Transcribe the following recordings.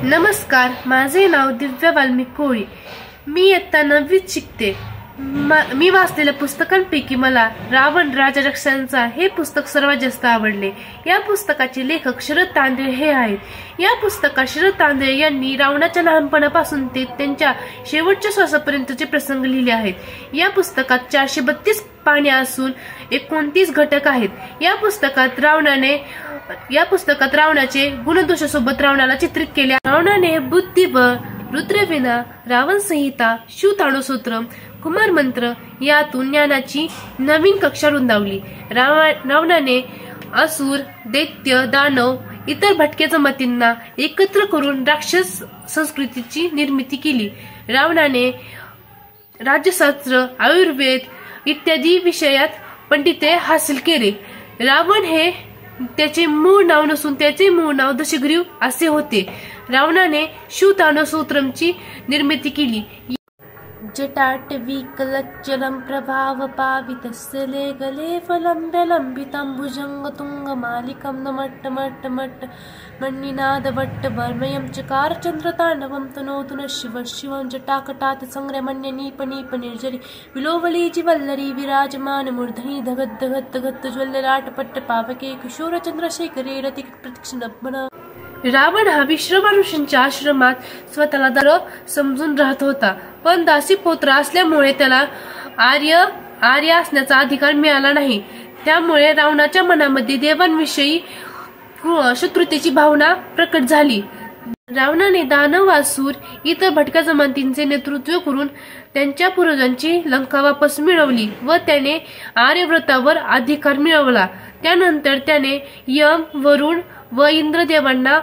नमस्कार, माझे नाव दिव्या वाल्मिक कोळी। मी इयत्ता 9वीत शिकते। मी वाचलेल्या पुस्तकांपैकी मला रावण राजा रक्षांचा हे पुस्तक सर्वात जास्त आवडले। या पुस्तकाचे लेखक शरद तांदळे हे आहेत। या पुस्तकात शरद तांदळे यांनी रावणाच्या लहानपणापासून ते त्यांच्या शेवटच्या श्वासापर्यंतचे प्रसंग लिहिले आहेत। या पुस्तकात 432 पाने असून 29 घटक आहेत। या पुस्तकात रावणाचे गुणदोषासोबत रावणाला चित्रित केले। रावणाने बुद्धी व रुद्रवीणा, रावण संहिता, शिवतांडवसूत्र, कुमार मंत्र यातून ज्ञानाची नवीन कक्षा रुंदावली। रावणाने असुर, दैत्य, दानव इतर भटक्या जमातींना एकत्र करून राक्षस संस्कृतीची निर्मिती केली। रावणाने राज्यशास्त्र, आयुर्वेद इत्यादी विषयात पंडिते हासिल केले। रावण हे त्याचे मूळ नाव नसून त्याचे मूळ नाव दशग्रीव असे होते। रावणाने शिवतांडवसूत्रमची निर्मिती केली। जटाटवीकलच्चलं प्रभावपावितस्य गले फलम्ब्यलम्बिताम्बुजंग तुंगमालिकं नमट्टमट्टमट्ट मण्णिनादवट्टवर्मयं चकार चन्द्रताण्डवं तनोतु नः शिवः शिवं जटाकटात् संग्रमण्यनीपनीपनिर्जरी विलोवलीजि वल्लरी विराजमानमूर्धनि धगद्धगद्धगद्धज्वल्ललाटपट्टपावके किशोरचन्द्रशेखरे रतिप्रतिक्षणभ्मन। रावण हा विश्रवा ऋषींच्या आश्रमात स्वतःला दास समजून राहत होता, पण दासीपुत्र असल्यामुळे त्याला आर्य असण्याचा अधिकार मिळाला नाही। त्यामुळे रावणाच्या मनामध्ये देवांविषयी शत्रुतेची भावना प्रकट झाली। रावणाने दानव, असुर इतर भटक्या जमातींचे नेतृत्व करून त्यांच्या पूर्वजांची लंका वापस मिळवली व त्याने आर्यव्रतावर अधिकार मिळवला। त्यानंतर त्याने यम, वरुण व इंद्रदेवांना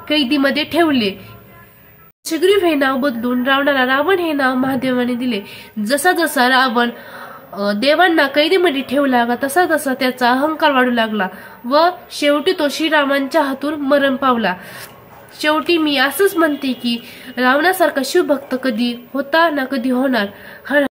कैदीमध्ये ठेवले। दशग्रीव हे नाव बदलून रावणाला रावण हे नाव महादेवाने दिले। जसा जसा रावण देवांना कैदीमध्ये ठेवू लागला तसा तसा त्याचा अहंकार वाढू लागला व शेवटी तो श्रीरामांच्या हातून मरण पावला। शेवटी मी असंच म्हणते की रावणासारखा शिवभक्त कधी होता ना कधी होणार।